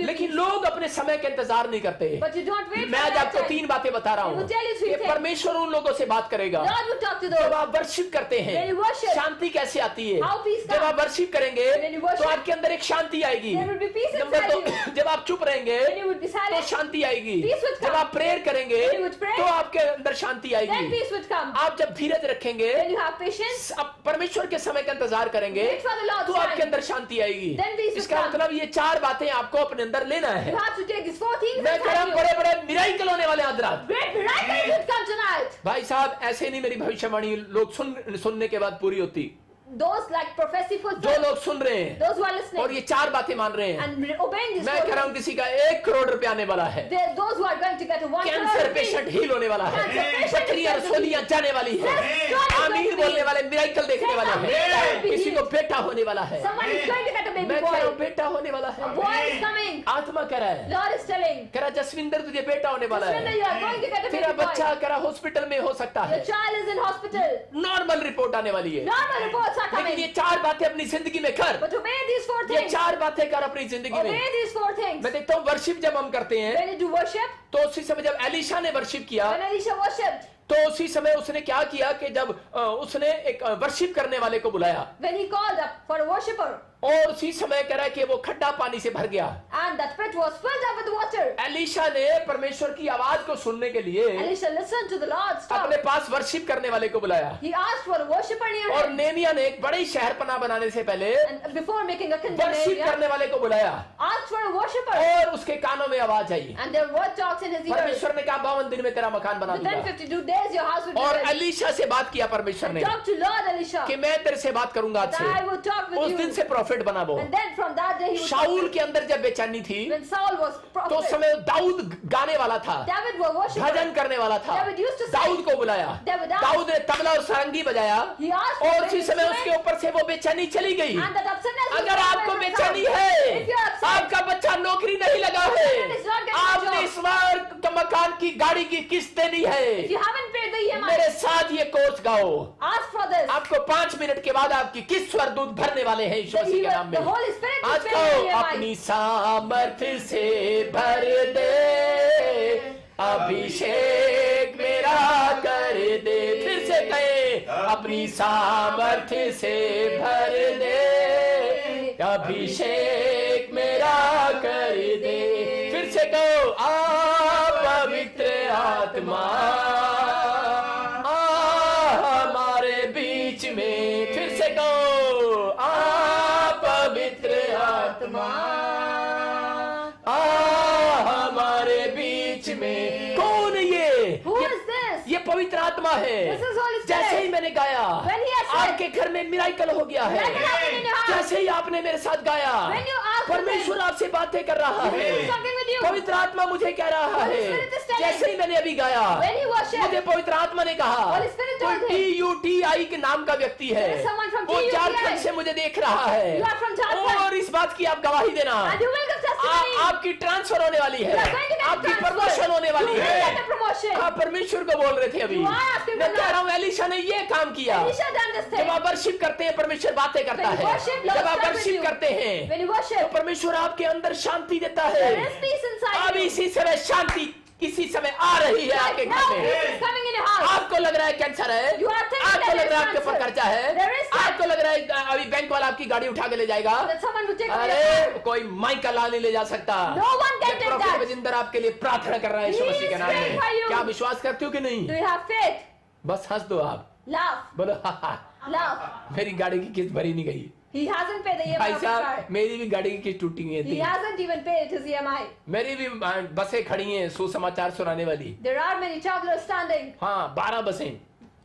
लेकिन लोग अपने समय का इंतजार नहीं करते। But you don't wait मैं for आज that आपको time. 3 बातें बता रहा I हूँ will tell you 3 कि things. परमेश्वर उन लोगों से बात करेगा God will talk to जब those. आप वर्शिप करते हैं। When you worship, शांति कैसे आती है? how peace जब comes. आप वर्शिप करेंगे When you worship, तो आपके अंदर एक शांति आएगी। there will be peace number inside 2, you. जब आप चुप रहेंगे When you would be तो silent, शांति आएगी। peace would जब come. आप प्रेयर करेंगे When you would pray, तो आपके अंदर शांति then आएगी। peace would come. आप जब धीरज रखेंगे, When you have patience, आप परमेश्वर के समय का इंतजार करेंगे wait for the Lord's तो आपके time. अंदर शांति आएगी। Then peace will इसका come. मतलब ये 4 बातें आपको अपने अंदर लेना है। You have to take these 4 things मैं कह रहा हूं inside you. बड़े बड़े मिराकल होने वाले आज रात। Great miracles would come tonight. भाई साहब ऐसे नहीं मेरी भविष्यवाणी लोग सुनने के बाद पूरी होती। Those like prophecy जो fulfilled, लोग सुन रहे हैं those who are और listening ये 4 बातें मान रहे हैं, and obeying these मैं 4 कह रहा हूं things, किसी का 1 करोड़ रुपया आने वाला है। those who are going to get a 1 cancer crore patient rupees. Heal होने वाला है। Cancer patient पथरियां is रसोलियां जाने वाली है। आमीन बोलने वाले मिराकल देखने वाले हैं। किसी को बेटा होने वाला है। Someone is going to get a baby मैं कह रहा हूं boy. बेटा होने वाला A है। boy is coming. आत्मा कह रहा है, Lord is telling, कह रहा जसविंदर तुझे बेटा होने वाला Swindler, है। you are going to get a तेरा baby boy. बच्चा कह रहा हॉस्पिटल में हो सकता है। Your child is in hospital. Normal report आने वाली है। Normal reports are लेकिन ये coming. 4 बातें अपनी जिंदगी में कर। But obey these 4 ये things. 4 बातें कर अपनी जिंदगी में। Obey these 4 things. मैं देखता हूँ वर्शिप जब हम करते हैं When you do worship, तो उसी समय जब एलिशा ने वर्शिप किया when Elisha worshipped, तो उसी समय उसने क्या किया कि जब उसने एक वर्शिप करने वाले को बुलाया when he called up for a worshipper, और उसी समय कह रहा है कि वो खड्डा पानी से भर गया। and that pit was filled up with water. Elisha ने परमेश्वर की आवाज को सुनने के लिए Elisha listened to the Lord's अपने talk. पास वर्शिप करने वाले को बुलाया He asked for a worshipper near और him. नेमिया ने एक बड़ी शहरपना बनाने से पहले And before making a condemned worship area, करने वाले को बुलाया asked for a worshipper. और उसके कानों में आवाज आई। And there were talks in his ears. परमेश्वर ने कहा 52 दिन में तेरा मकान बना Within दूंगा 52 days your house would be और ready. एलिशा से बात किया परमेश्वर ने Talk to Lord Elisha. कि मैं तेरे से बात करूंगा आज That I से। will talk with उस दिन you. से प्रॉफिट बना वो। And then from that day he would Saul talk. के अंदर जब बेचैनी थी When Saul was तो उस prophet, समय दाऊद गाने वाला था, David was worshipper. भजन करने वाला था। David used to sing. Dawood को बुलाया, David asked. दाऊद ने तबला और सारंगी बजाया He asked for और an उसी समय उसके instrument, ऊपर से वो बेचैनी चली गई। and that upsetness was अगर taken आपको away from बेचैनी Saul. है, If you are upset, आपका बच्चा नौकरी नहीं लगा है, Your children is not getting a आपने job. इस बार मकान की गाड़ी की किस्तें दी if है, you haven't paid the EMI, मेरे साथ ये कोर्स गाओ। ask for this. आपको 5 मिनट के बाद आपकी किस्त स्वर्गदूत भरने वाले हैं यीशु मसीह के नाम The में। Holy Spirit will आज pay कहो the EMI. अपनी सामर्थ्य से भर दे, अभिषेक मेरा कर दे। फिर से कहे अपनी सामर्थ्य से भर दे, अभिषेक मेरा कर दे। फिर से कहो आप पवित्र आत्मा हमारे बीच में। फिर से कहो आप पवित्र आत्मा हमारे बीच में। कौन ये? Who is this? ये पवित्र आत्मा है। This is Holy Spirit. जैसे ही मैंने गाया When he has said, आपके घर में मिराकल हो गया है। Miracle happened in your house. जैसे ही आपने मेरे साथ गाया When you asked परमेश्वर आपसे बातें कर रहा He है। is talking with you. पवित्र आत्मा मुझे कह रहा Holy है Spirit is telling. जैसे ही मैंने अभी गाया When he worshipped, मुझे पवित्र आत्मा ने कहा Holy Spirit told him. TUTI के नाम का व्यक्ति है, There is someone from वो TUTI. झारखंड से मुझे देख रहा है You are from Jharkhand. और इस बात की आप गवाही देना। and you will give testimony. आपकी ट्रांसफर होने वाली है, You are going to get आपकी transferred. प्रमोशन होने वाली You will है। get a promotion. आप परमेश्वर को बोल रहे थे अभी। You are asking मैं for कह रहा हूँ एलिशा ने ये काम किया। Elisha done this thing. जब आप वर्शिप करते हैं परमेश्वर बातें करता When you है। worship, Lord जब आप start with वर्शिप you. करते हैं When you तो worship, परमेश्वर आपके अंदर शांति देता है। there is peace inside अब you. इसी समय शांति इसी समय आ रही है आपके Right घर now, में। peace is coming in your house. आपको लग रहा है कैंसर है, You are thinking आपको that लग रहा है there आपके is ऊपर cancer. कर्जा है, There is debt. आपको लग रहा है अभी बैंक वाला आपकी गाड़ी उठा के ले जाएगा। That someone will take away your car. अरे कोई माइक का लाल नहीं ले जा सकता। No one can ये take प्रोफेट that. बजिंदर आपके लिए प्रार्थना कर रहा है यीशु He मसीह के is नाम praying for में। you. क्या विश्वास करते हो कि नहीं? Do you have faith? बस हंस दो आप, Laugh. बोलो हा हा, Laugh. मेरी गाड़ी की किस्त भरी नहीं गई। He hasn't paid the EMI भाई of his car. साहब मेरी भी गाड़ी की किस्त टूटी हुई He है। hasn't even paid his EMI. मेरी भी बसें खड़ी हैं सुसमाचार सुनाने वाली। There are many travelers standing. हाँ 12 बसें,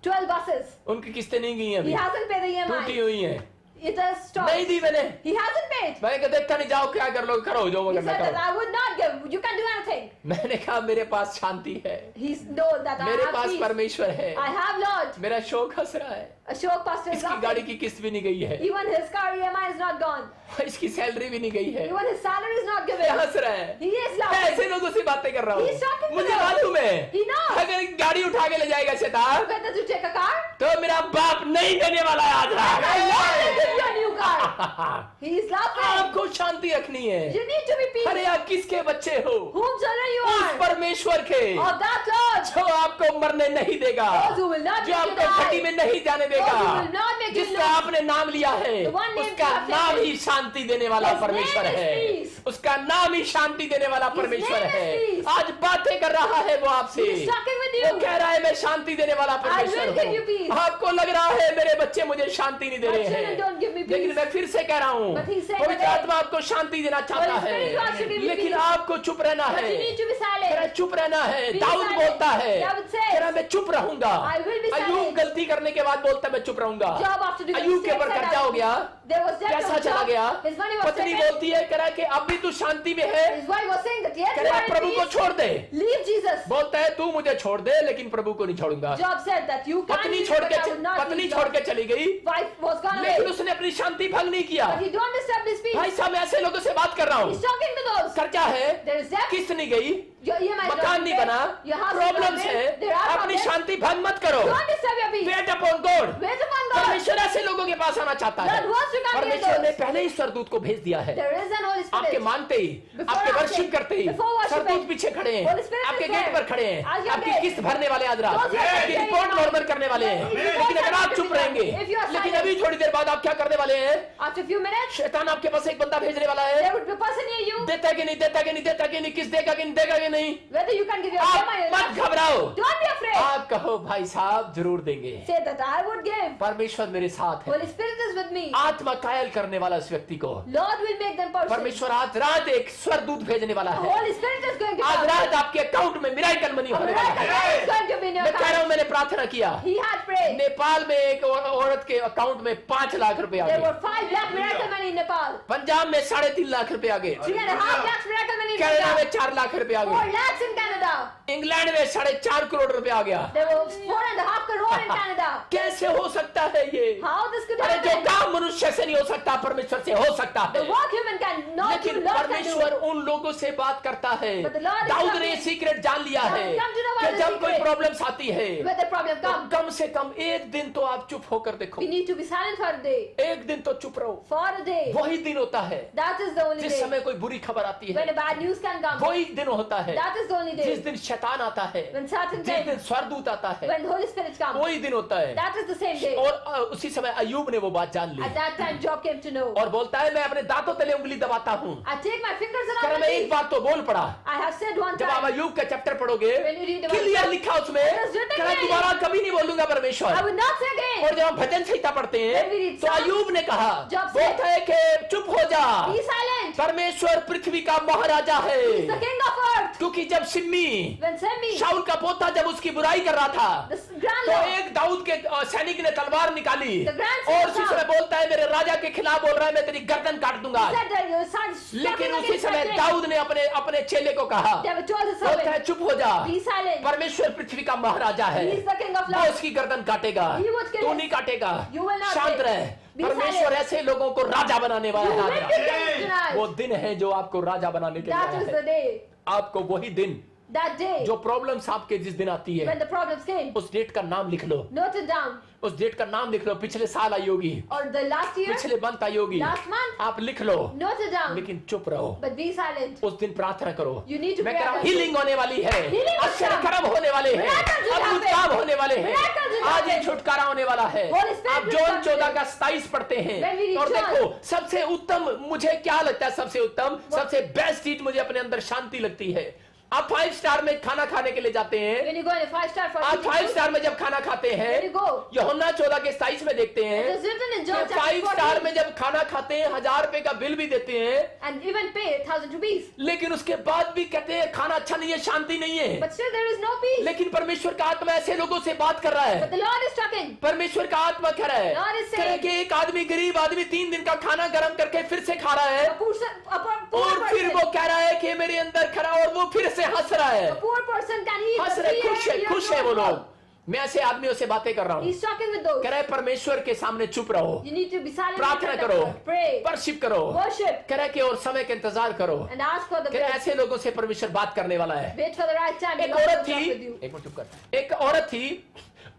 12 buses. उनकी किस्तें नहीं गई हैं He अभी, hasn't paid the टूटी EMI. हुई हैं। It has stopped. नहीं दी मैंने। He hasn't paid. मैंने कहा देखता नहीं, जाओ क्या कर लो, करो जो वो He करना said that करो। I would not give. You can do anything. मैंने कहा मेरे पास शांति है, He knows that I मेरे have पास peace. परमेश्वर है, I have Lord. मेरा शौक हंस रहा है। Ashok Pastor is इसकी गाड़ी laughing. की किस्त भी नहीं गई है, Even his car EMI is not gone. इसकी सैलरी भी नहीं गई है, Even his salary is not ये given. हंस रहा है। He is मैं laughing. ऐसे लोगों से बातें कर रहा He is talking हूँ। to मुझे them. मालूम है He knows. अगर गाड़ी उठा के ले जाएगा शैतान You better to take a car. तो मेरा बाप नहीं देने वाला है आज And I want to रात। give you a new are. He is laughing. आपको शांति रखनी है। You need to be peace. अरे आप किसके बच्चे हो? Whom children you उस are. परमेश्वर के Of that Lord. जो आपको मरने नहीं देगा, Those who will not जो make you आपको die. घटी में नहीं जाने देगा, Those who will not make you जिसका lose. आपने नाम लिया है, The one named उसका you have नाम taken. ही शांति देने वाला His परमेश्वर name is है। peace. उसका नाम ही शांति देने वाला His परमेश्वर name is है। peace. आज बातें कर रहा है वो आपसे। He is talking with वो you. कह रहा है मैं शांति देने वाला परमेश्वर will give you हूँ। peace. आपको लग रहा है मेरे बच्चे मुझे शांति नहीं दे My रहे children don't give me हैं, peace. लेकिन मैं फिर से कह रहा हूँ, But he said पवित्र again, आत्मा आपको शांति देना चाहता Holy Spirit wants to है, give you लेकिन peace. आपको चुप रहना But है। you need to be कह रहा है silent. चुप रहना है। Be Dawood silent. बोलता है, David says, कह रहा है मैं चुप रहूंगा। I will be silent. अय्यूब गलती करने के बाद बोलता है मैं चुप रहूंगा। Job after doing अय्यूब के mistakes ऊपर said, कर्जा हो गया, There was debt कैसा on चला Job. गया? His money was पत्नी taken. बोलती है, कह रहा है कि अब भी तू शांति में है, His wife was saying that yes, कह you रहा are है in प्रभु को peace. छोड़ दे। Leave Jesus. बोलता है तू मुझे छोड़ दे लेकिन प्रभु को नहीं छोड़ूंगा। Job said that you can't पत्नी leave, छोड़ but के I will not पत्नी leave छोड़ Job. के चली गई, Wife was gone away. लेकिन उसने अपनी शांति भंग नहीं किया। But he don't disturb his peace. भाई साहब मैं ऐसे लोगों से बात कर रहा He's हूँ, talking to those. कर्जा है, There is debt. किस्त नहीं गई, Your EMI is मकान not नहीं paid. बना, Your house is not problems paid. है, There are अपनी problems. शांति भंग मत करो। Don't disturb your peace. Weight upon God. Wait upon God. परमेश्वर ऐसे लोगों के पास आना चाहता है। God wants to come near परमेश्वर ने those. पहले ही सरदूत को भेज दिया है। There is an Holy आपके Spirit. मानते ही, Before आपके asking, वर्शिप करते ही before worshiping, सरदूत पीछे खड़े हैं, Holy Spirit आपके is गेट there. पर खड़े हैं, At your आपकी gate. किस्त भरने वाले आज रात, Those who are आपकी saying रिपोर्ट now, नॉर्मल करने वाले हैं, If you लेकिन want अगर आप something चुप to be रहेंगे, done, if you are लेकिन silent, अभी थोड़ी देर बाद आप क्या करने वाले हैं? after a few minutes, शैतान आपके पास एक बंदा भेजने वाला है, there would be a person near you. देता कि नहीं देता कि नहीं देता कि नहीं, किस देगा कि नहीं देगा कि नहीं। Whether you can give your आप EMI or मत not. घबराओ, Don't be afraid. आप कहो भाई साहब जरूर देंगे, Say that I would give. परमेश्वर मेरे साथ है। Holy Spirit is with me. आत्मा कायल करने वाला उस व्यक्ति को Lord will make them person. परमेश्वर आज रात एक स्वरदूत भेजने वाला The है। Holy Spirit is going to आज come. रात आपके अकाउंट में मिराकल मनी A होने वाला miracle है। is going to be in your मैं कह रहा हूँ account. मैंने प्रार्थना किया, He had prayed. नेपाल में एक औरत के अकाउंट में 5 लाख रुपए आ There गए, were 5 lakh miracle money in Nepal. Punjab में 3.5 लाख रुपए आ गए, 3.5 lakhs miracle money in Canada में Punjab. 4 लाख रुपए आ 4 गए, lakhs in Canada. इंग्लैंड में 4.5 करोड़ रुपए आ गया। There were 4.5 crore in Canada. कैसे हो सकता है ये? How this could अरे जो happen? काम मनुष्य से नहीं हो सकता परमेश्वर से हो सकता है। The work human can not do, लेकिन Lord can do. परमेश्वर उन लोगों से बात करता है। But the Lord is Dawood coming. ने सीक्रेट जान लिया Now है come to know कि about the जब कोई secret. प्रॉब्लम्स आती है When the problem तो comes, कम से कम एक दिन तो आप चुप होकर देखो, we need to be silent for a day. एक दिन तो चुप रहो। For a day. वही दिन होता है That is the only जिस day. समय कोई बुरी खबर आती When है, a bad news can come. वही दिन होता है That is the only जिस day. दिन शैतान आता है, When Satan जिस दिन comes. स्वर्गदूत आता है, When Holy Spirit comes. वही दिन होता है। That is the same day. और उसी समय अय्यूब ने वो बात जान ली At that time, Job came to know. और बोलता है मैं अपने दांतों तले उंगली दबाता हूँ। I take my fingers कह रहा around मैं my एक teeth. बात तो बोल पड़ा, I have said one जब आप time. अय्यूब का चैप्टर पढ़ोगे When you read the clear Bible, लिखा उसमें, it is written कह रहा clearly. दोबारा कभी नहीं बोलूंगा परमेश्वर। I would not say again. और जब हम भजन संहिता पढ़ते हैं When we read तो Psalms, अय्यूब ने कहा, Job said, बोलता है कि चुप हो जा, Be silent. परमेश्वर पृथ्वी का महाराजा He is the है। king of earth. क्योंकि जब सिम्मी When Semi, शाऊल का पोता जब उसकी बुराई कर रहा था the grand तो lord, एक दाऊद के सैनिक ने तलवार निकाली The grandson और of उसी Saul. समय बोलता है मेरे राजा के खिलाफ बोल रहा है मैं तेरी गर्दन काट दूंगा। said that your son लेकिन talking उसी against समय my king. दाऊद ने अपने अपने चेले को कहा, David told his बोलता है servant, चुप हो जा, Be silent. परमेश्वर पृथ्वी का महाराजा है, He is the king of वो lords. उसकी गर्दन काटेगा, He would kill तू him. नहीं काटेगा, You will not शांत kill. रहे। Be परमेश्वर silent. ऐसे लोगों को राजा बनाने You वाला will है। be king tonight. वो दिन है जो आपको राजा बनाने के लिए That आया is है। the day. आपको वही दिन That day. जो प्रॉब्लम्स आपके जिस दिन आती है When the problems came. उस डेट का नाम लिख लो, Note it down. उस डेट का नाम लिख लो। पिछले साल आई होगी, Or the last year. पिछले मंथ आई होगी, Last month. आप लिख लो, Note it down. लेकिन चुप रहो। But be silent. उस दिन प्रार्थना करो। You need to मैं pray कह रहा हूँ about it. हीलिंग होने वाली है, Healing will आश्चर्य come. कर्म होने वाले हैं, Miracles will अद्भुत happen. काम होने वाले हैं, Miracles will आज ही happen. छुटकारा होने वाला है। Holy Spirit आप will जॉन come 14 today. का 27 पढ़ते हैं When we read और John. देखो सबसे उत्तम मुझे क्या लगता है, सबसे उत्तम सबसे बेस्ट चीज मुझे अपने अंदर शांति लगती है। आप 5 स्टार में खाना खाने के लिए जाते हैं, When you go in a 5-star for आप eating 5 food, स्टार में जब खाना खाते हैं, when you go, यूहन्ना 14 के 27 में देखते हैं it is written in John कि chapter 5 स्टार 14, में जब खाना खाते हैं 1000 रुपए का बिल भी देते हैं, and even pay 1,000 rupees. लेकिन उसके बाद भी कहते हैं खाना अच्छा नहीं है, शांति नहीं है। But still there is no peace. लेकिन परमेश्वर का आत्मा ऐसे लोगों से बात कर रहा But है, the Lord is talking. परमेश्वर का आत्मा कह रहा है, Lord is कह रहा है saying, कि एक आदमी गरीब आदमी 3 दिन का खाना गर्म करके फिर से खा रहा है A poor और फिर person, वो कह रहा है कि मेरे अंदर खड़ा, और वो फिर से हंस रहा है, a poor person can eat हंस the रहे, 3 खुश है वो लोग। मैं ऐसे आदमियों से बातें कर रहा हूँ, He's talking with those. कह रहा है परमेश्वर के सामने चुप रहो, You need to be silent. प्रार्थना in front करो, of God. Pray. वर्शिप करो, Worship. कह रहा है कि और समय का इंतजार करो। And ask for the कह रहा है best. ऐसे लोगों से परमेश्वर बात करने वाला है। Wait for the right time. The एक Lord औरत will थी, talk with you. एक मिनट चुप कर, एक औरत थी,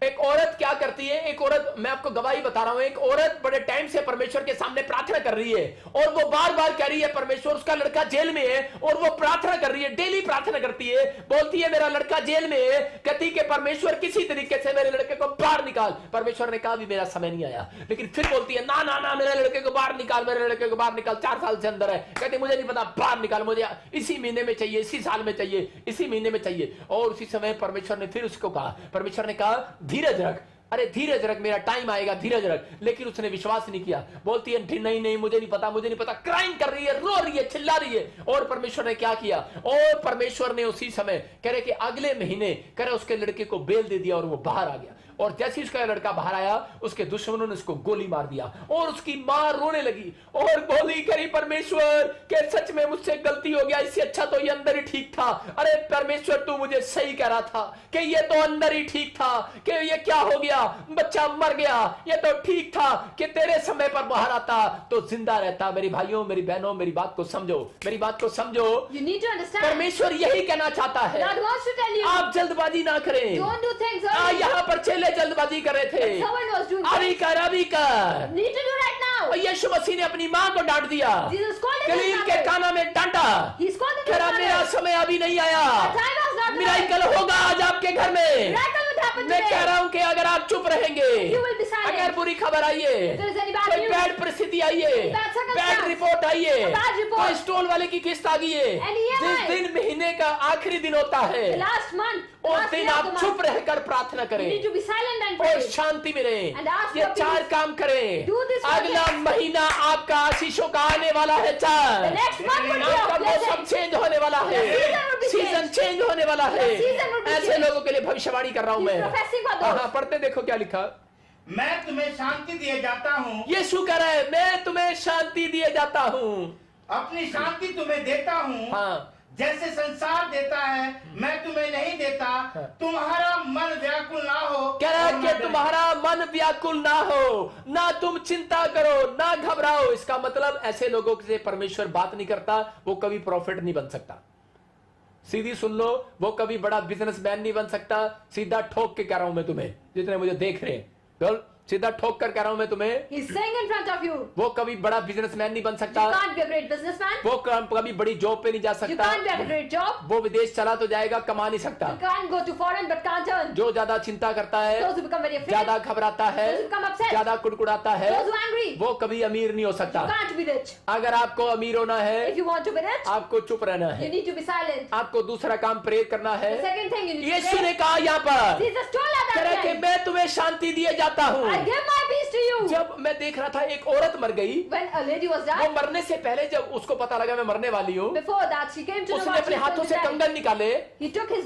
एक औरत क्या करती है, एक औरत, मैं आपको गवाही बता रहा हूं, एक औरत बड़े टाइम से परमेश्वर के सामने प्रार्थना कर रही है और वो बार बार कह रही है परमेश्वर, उसका लड़का जेल में है और वो प्रार्थना कर रही है, डेली प्रार्थना करती है, बोलती है मेरा लड़का जेल में है, कहती कि परमेश्वर किसी तरीके से मेरे लड़के को बाहर निकाल। परमेश्वर ने कहा भी मेरा समय नहीं आया, लेकिन फिर बोलती है ना ना ना मेरे लड़के को बाहर निकाल, मेरे लड़के को बाहर निकाल, 4 साल से अंदर है, कहती मुझे नहीं पता, बाहर निकाल, मुझे इसी महीने में चाहिए, इसी साल में चाहिए, इसी महीने में चाहिए। और उसी समय परमेश्वर ने फिर उसको कहा, परमेश्वर ने कहा धीरज रख, अरे धीरज रख, मेरा टाइम आएगा, धीरज रख। लेकिन उसने विश्वास नहीं किया, बोलती है नहीं नहीं मुझे नहीं पता, मुझे नहीं पता, क्राइम कर रही है, रो रही है, चिल्ला रही है। और परमेश्वर ने क्या किया, और परमेश्वर ने उसी समय कह रहे कि अगले महीने कह रहे उसके लड़के को बेल दे दिया और वो बाहर आ गया। और जैसे ही उसका लड़का बाहर आया, उसके दुश्मनों ने उसको गोली मार दिया और उसकी मां रोने लगी और बोली करी परमेश्वर के सच में मुझसे गलती हो गया, इससे अच्छा तो ये अंदर ही ठीक था। अरे परमेश्वर तू मुझे सही कह रहा था कि ये तो अंदर ही ठीक था, कि ये क्या हो गया, बच्चा मर गया, ये तो ठीक था कि तेरे समय पर बाहर आता तो जिंदा रहता। मेरी भाइयों, मेरी बहनों, मेरी बात को समझो, मेरी बात को समझो। You need to understand. परमेश्वर यही कहना चाहता है, God wants to tell you. आप जल्दबाजी ना करें। Don't do things early. यहाँ पर चेले जल्दबाजी कर रहे थे, Someone was doing अभी things. कर अभी कर। Need to do right now. और यीशु मसीह ने अपनी मां को डांट दिया, Jesus called his गलील के mother. काना में डांटा, He's called his कह रहा मेरा mother. समय अभी नहीं आया, The time has not miracle होगा आज आपके घर में। Miracle will happen मैं कह today. रहा हूं कि अगर आप चुप रहेंगे, You will be silent. अगर बुरी खबर आई है, If there is any bad कोई news, बैड परिस्थिति आई है, bad circumstance, बैड रिपोर्ट आई है, a bad report, कोई स्टोल वाले की किस्त आ गई है, an EMI, जिस दिन महीने का आखिरी दिन होता है, the last month, उस last दिन day of आप the चुप month, रहकर प्रार्थना you करें need to be silent and और pray. शांति मिले। And ask ये for 4 peace. काम करें। Do this for अगला them. महीना आपका आशीषों का आने वाला है। 4 The next month will be आपका of मौसम blessing. चेंज होने वाला है, The season will be season changed. Change होने वाला है। The season will be ऐसे changed. लोगों के लिए भविष्यवाणी कर रहा हूं He's मैं। professing for those. हाँ, पढ़ते देखो क्या लिखा। मैं तुम्हें शांति दिए जाता हूँ, यीशु कह रहा है मैं तुम्हें शांति दिए जाता हूँ। अपनी शांति तुम्हें देता हूँ। हाँ, जैसे संसार देता है मैं तुम्हें नहीं देता। तुम्हारा मन व्याकुल ना हो। कह रहा और है ना कि तुम्हारा मन व्याकुल ना हो, ना तुम चिंता करो, ना घबराओ। इसका मतलब ऐसे लोगों से परमेश्वर बात नहीं करता, वो कभी प्रॉफिट नहीं बन सकता। सीधी सुन लो, वो कभी बड़ा बिजनेसमैन नहीं बन सकता। सीधा ठोक के कह रहा हूं मैं तुम्हें, जितने मुझे देख रहे हैं, बोल, सीधा ठोक कर कह रहा हूं मैं तुम्हें, He's saying in front of you, वो कभी बड़ा बिजनेसमैन नहीं बन you सकता, can't be a great businessman. वो कभी बड़ी जॉब पे नहीं जा You सकता, can't be at a great job. वो विदेश चला तो जाएगा, कमा नहीं सकता। You can't go to foreign but can't earn. जो ज्यादा चिंता करता है, Those who become very afraid. ज्यादा घबराता है, Those who become upset. ज्यादा कुड़कुड़ाता है, Those who are angry. वो कभी अमीर नहीं हो सकता। You can't be rich. अगर आपको अमीर होना If है, you want to be rich, आपको चुप रहना you है। need to be silent. आपको दूसरा काम प्रेयर करना है। The second thing you need to यीशु ने pray. कहा यहाँ पर, Jesus told at कह that रहा है कि time, मैं तुम्हें शांति दिए जाता हूँ। I give my peace to you. जब मैं देख रहा था एक औरत मर गई, When a lady was वो dying, मरने से पहले जब उसको पता लगा मैं मरने वाली हूँ, before that she came to know उसने what अपने she was हाथों going से to die. कंगन निकाले He took his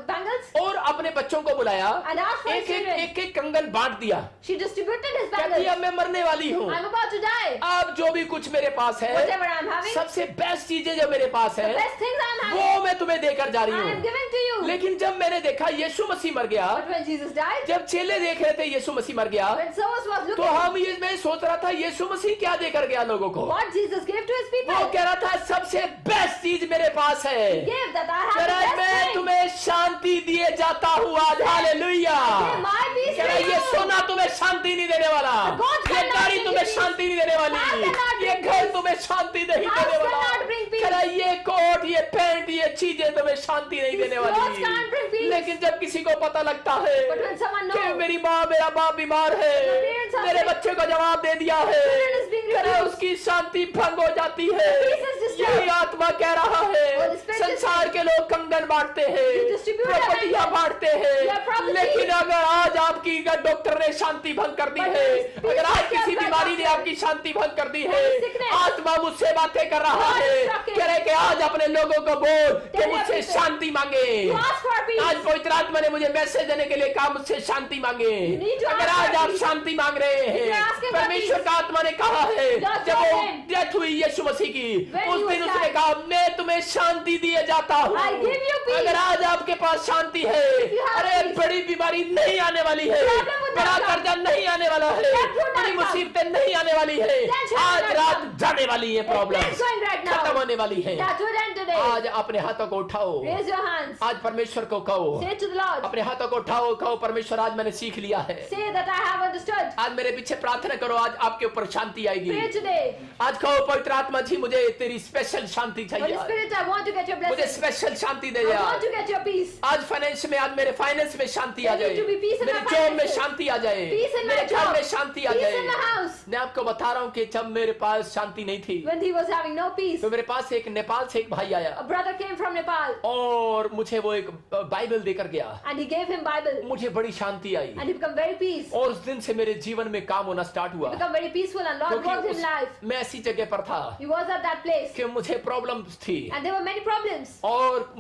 bangles और अपने बच्चों को बुलाया, and asked for his एक एक children. एक एक कंगन बांट दिया। She distributed his कहती bangles. अब मैं मरने वाली हूँ, I'm about to die. अब जो भी कुछ मेरे पास है, Whatever I'm having, सबसे बेस्ट चीजें जो मेरे पास the है, best things I'm वो having, मैं तुम्हें देकर जा रही I am हूँ। giving to you. लेकिन जब मैंने देखा यीशु मसीह मर गया, But when Jesus died, जब चेले देख रहे थे यीशु मसीह मर गया, when Saul was तो looking, हम ये मैं सोच रहा था यीशु मसीह क्या देकर गया लोगों को। what Jesus gave to his वो people, कह रहा था सबसे बेस्ट चीज मेरे पास है, gave that I कह have रहा the है best मैं thing. तुम्हें शांति दिए जाता हूँ आज। हालेलुया। Give my peace कह रहा to है ये you. सोना तुम्हें शांति नहीं देने वाला, God ये cannot गाड़ी bring तुम्हें peace. शांति नहीं देने वाली, God cannot ये bring घर peace. तुम्हें शांति नहीं House देने वाला। cannot bring peace. कह रहा है ये कोट, ये पैंट, ये चीजें तुम्हें शांति नहीं These देने clothes वाली। can't bring peace. लेकिन जब किसी को पता लगता है But when someone कि knows, मेरी माँ मेरा बाप बीमार है, My parents are मेरे sick, बच्चे को जवाब दे दिया है, children is being कह रहा है refused, उसकी शांति भंग हो जाती है। peace is disturbed. यही आत्मा कह रहा है, और spirit is संसार के लोग कंगन बांटते हैं, You distribute their प्रॉपर्टियां bangles. बांटते Their हैं, property. लेकिन अगर आज आपकी डॉक्टर ने शांति भंग कर दी But है, peace अगर आज is किसी disturbed. बीमारी ने आपकी शांति भंग कर दी है, There is sickness. आत्मा मुझसे बातें कर रहा God is है, talking. कह रहे कि आज अपने लोगों को बोल कि Tell मुझसे everything. शांति मांगे। You ask for peace. आज पवित्र आत्मा ने मुझे मैसेज देने के लिए कहा मुझसे शांति मांगे। You need to अगर ask आज for आप peace. शांति मांग रहे If हैं, you're asking for परमेश्वर peace, का आत्मा ने कहा है, God जब told वो him, डेथ हुई यीशु मसीह की, when उस he दिन was उसने died, कहा मैं तुम्हें शांति दिए जाता हूँ। I give you peace. अगर आज आपके पास शांति है, you have अरे peace, बड़ी बीमारी नहीं आने वाली है, problem would बड़ा not come. कर्जा नहीं आने वाला है, Death would not बड़ी come. मुसीबतें नहीं आने वाली है, Tension would आज not रात come. जाने वाली है, problem It's going right now. खत्म होने वाली है। That would end today. आज अपने हाथों को उठाओ, Raise your hands. आज परमेश्वर को कहो, Say to the Lord. अपने हाथों को उठाओ, कहो परमेश्वर आज मैंने सीख लिया है, Say that I have understood. आज मेरे पीछे प्रार्थना करो, आज आपके ऊपर शांति आएगी। Pray today. आज कहो पवित्र आत्मा जी मुझे तेरी स्पेशल शांति Holy चाहिए, Spirit, I want to get your मुझे blessing. Special Shanti they I यार। want to get your peace. आज फाइनेंस में, आज मेरे फाइनेंस में शांति आ There जाए, need to be peace in मेरे my जॉब में finances. शांति आ जाए, Peace in my मेरे घर job. में शांति आ Peace जाए। in the house. मैं आपको बता रहा हूँ कि जब मेरे पास शांति नहीं थी When he was having no peace, तो मेरे पास एक नेपाल से एक भाई आया a brother came from Nepal और मुझे वो एक बाइबल देकर गया, and he gave him Bible मुझे बड़ी शांति आई and he became very peace. और उस दिन से मेरे जीवन में काम होना स्टार्ट हुआ, He became very peaceful and Lord worked क्योंकि his life. मैं ऐसी जगह पर था He was at that place कि मुझे प्रॉब्लम्स थी and there were many problems और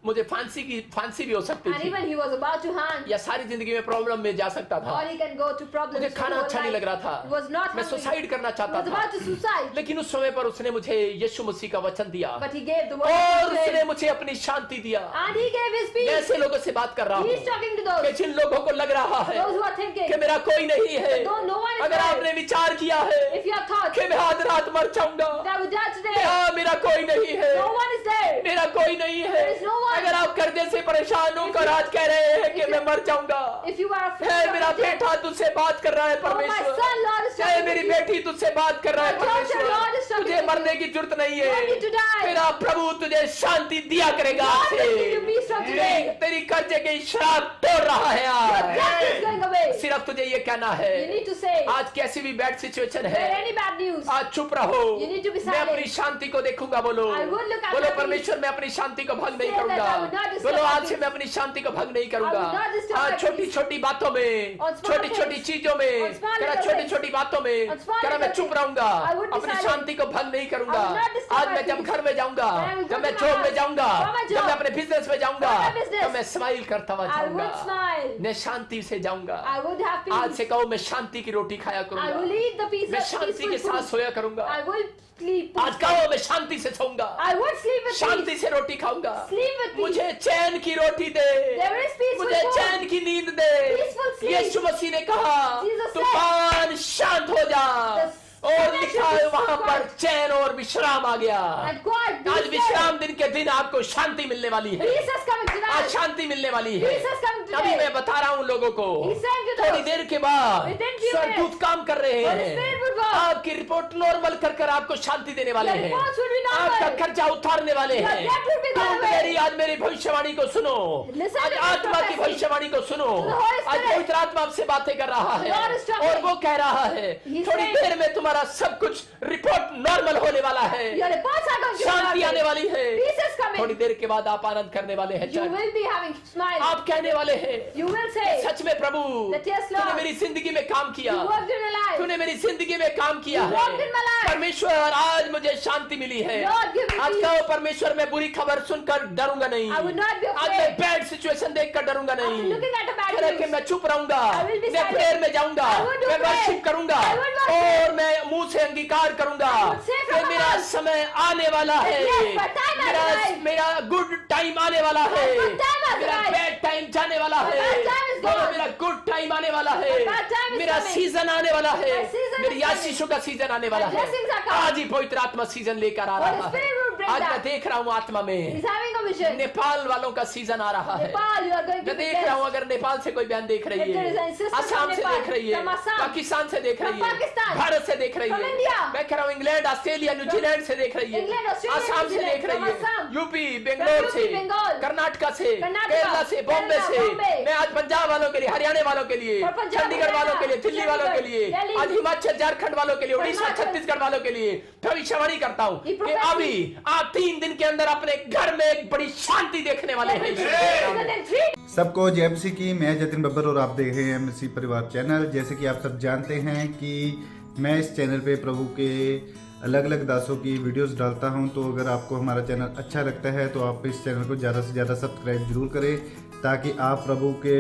मुझे फांसी भी हो सकती and थी even he was about to hang या सारी जिंदगी में प्रॉब्लम में जा सकता था। or he can go to problems. मुझे for खाना the whole अच्छा नहीं life. लग रहा था, He was not मैं hungry. सुसाइड करना He चाहता was था, about to suicide, लेकिन उस समय पर उसने मुझे यीशु मसीह का वचन दिया but he gave the word और of उसने faith मुझे अपनी शांति दिया। and he gave his मैं peace. ऐसे लोगों से बात कर रहा He हूँ is talking to कि those जिन लोगों को लग रहा है who are thinking कि मेरा कोई नहीं है, that no one is अगर there. आपने विचार किया है If you have thought कि मैं आज रात मर जाऊंगा, that I would die today, क्या मेरा कोई नहीं है, no one is there. मेरा कोई नहीं है, There is no one. अगर आप कर्जे से परेशान होकर आज कह रहे हैं कि मैं मर जाऊंगा, If you are afraid है of मेरा death, बेटा तुझसे बात कर रहा है oh my परमेश्वर, son, Lord is है talking मेरी to you. बेटी तुझसे बात कर रहा है My daughter, Lord is परमेश्वर, talking तुझे to मरने you. की जरूरत नहीं You don't need to है, die. मेरा प्रभु तुझे शांति दिया करेगा आज God will give you से, peace from today. तेरी कर्जे की श्राप तोड़ रहा है Your यार। death is going away. सिर्फ तुझे ये कहना है, You need to say, आज कैसी भी बैड सिचुएशन there है, any bad news, आज चुप रहो, You need to be मैं अपनी silent. शांति को देखूंगा, बोलो I would look at बोलो my परमेश्वर मैं अपनी शांति को भंग नहीं Say that करूंगा, I would not disturb बोलो my आज से peace. मैं अपनी शांति को भंग नहीं करूंगा। I would not disturb आज my छोटी peace. छोटी बातों में, On small छोटी things. छोटी चीजों में, On small करा little छोटी things. छोटी बातों में, On small करा मैं little चुप things. रहूंगा, I would be अपनी silent. शांति को भंग नहीं करूंगा। I would not disturb आज my मैं जब peace. घर में जाऊंगा, When I will go जब मैं to my जॉब में house, जाऊंगा, for my जब मैं job, अपने बिजनेस में जाऊंगा, for my business, तो मैं स्माइल करता हुआ I would जाऊंगा, smile. मैं शांति से जाऊंगा। I would have आज peace. से कहो मैं शांति की रोटी खाया I will करूंगा, eat the peace मैं of शांति peaceful के साथ food. सोया करूंगा। I will sleep. आज कहो मैं शांति से सोऊंगा, I would sleep with Shanti peace. से रोटी खाऊंगा, Sleep with peace. मुझे चैन की रोटी दे, There is peaceful मुझे food. चैन की नींद दे। Peaceful sleep. यीशु मसीह ने कहा Jesus said, तूफान शांत हो जा, The और storm लिखा है should be वहां पर quiet. चैन और विश्राम आ गया। And God, आज peace विश्राम दिन के दिन आपको शांति मिलने वाली है, is coming आज tonight. शांति मिलने वाली है। Peace is coming today. अभी मैं बता रहा हूँ लोगों को, He's saying to थोड़ी those, देर के बाद within few स्वर्गदूत minutes, काम कर रहे Holy हैं, Spirit will work. आपकी रिपोर्ट नॉर्मल कर कर आपको शांति देने वाले Your हैं, reports will be normal. आपका खर्चा उतारने वाले Your हैं। debt will be gone तुम away. मेरी आज मेरी भविष्यवाणी को सुनो, Listen आज to my आत्मा की prophecy. भविष्यवाणी को सुनो। To the Holy आज Spirit. पवित्र आत्मा आपसे बातें कर रहा है Lord is talking. और वो कह रहा है He's थोड़ी saying, देर में तुम्हारा सब कुछ रिपोर्ट नॉर्मल होने वाला है, Your reports are going to be Shanti normal. आने वाली है। Peace is coming. थोड़ी देर के बाद आप आनंद करने वाले हैं। You church. will be having smile. आप कहने वाले हैं You will say, सच में प्रभु That yes, Lord. तूने मेरी जिंदगी में काम किया, you worked in your life. तूने मेरी जिंदगी में काम किया You worked in my है। life. परमेश्वर आज मुझे शांति मिली है। Lord, give me आज peace. कहो परमेश्वर मैं बुरी खबर सुनकर डरूंगा नहीं, I will not be आज मैं afraid. बैड सिचुएशन देखकर डरूंगा नहीं। After looking at a bad कह रहे news, कि मैं चुप रहूंगा, I will be मैं silent. प्रेयर में जाऊंगा, I will do मैं prayer. वर्शिप करूंगा I will worship. और मैं मुंह से अंगीकार करूंगा I would say from कि my मेरा mouth समय आने वाला है, yes, my time has arrived. मेरा गुड टाइम आने वाला है, My good time has मेरा arrived. बैड टाइम जाने वाला My है, bad time is बोलो gone. मेरा गुड टाइम आने वाला है, My bad time is मेरा coming. सीजन आने वाला है, My season मेरी is coming. आशीषों का सीजन आने वाला My है। blessings are coming. आज ही पवित्र आत्मा सीजन लेकर आ Holy रहा Spirit will है। bring आज that. मैं देख रहा हूँ आत्मा में He's having a vision. Nepal वालों का सीजन आ रहा है। Nepal, you are going to मैं be देख रहा हूँ blessed. अगर नेपाल से कोई बयान देख रही If there is है, an sister from असम से Nepal, देख रही है, from Assam, पाकिस्तान से देख रही from है, Pakistan, भारत से देख रही from है, India, मैं कह रहा हूँ इंग्लैंड, ऑस्ट्रेलिया, न्यूजीलैंड से देख रही है, England, Australia, असम से New देख Zealand, रही है, from Assam, UP, Bangalore from से, UP, Bengal, कर्नाटका से, Karnataka, केरला से, बॉम्बे Kerala, से, Bombay, मैं आज पंजाब वालों के लिए, हरियाणा वालों के लिए, For Punjab, चंडीगढ़ वालों के लिए, Haryana, दिल्ली वालों के लिए, Delhi, आज हिमाचल झारखंड वालों के लिए, उड़ीसा Himachal, छत्तीसगढ़ वालों के लिए भविष्यवाणी करता हूँ ये कि prophecy- अभी आप 3 दिन के अंदर अपने घर में एक बड़ी शांति देखने वाले हैं। Within 3 सबको जय मसीह की। मैं जतिन बब्बर और आप देख रहे हैं मसीह परिवार चैनल। जैसे कि आप सब जानते हैं कि मैं इस चैनल पे प्रभु के अलग अलग दासों की वीडियोस डालता हूं, तो अगर आपको हमारा चैनल अच्छा लगता है तो आप इस चैनल को ज़्यादा से ज़्यादा सब्सक्राइब जरूर करें ताकि आप प्रभु के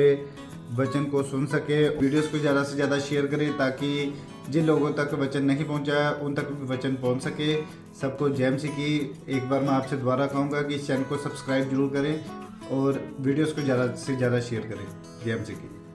वचन को सुन सके। वीडियोस को ज़्यादा से ज़्यादा शेयर करें ताकि जिन लोगों तक वचन नहीं पहुंचा उन तक भी वचन पहुंच सके। सबको जय मसीह की। एक बार मैं आपसे दोबारा कहूँगा कि इस चैनल को सब्सक्राइब जरूर करें और वीडियोस को ज़्यादा से ज़्यादा शेयर करें। जय मसीह की।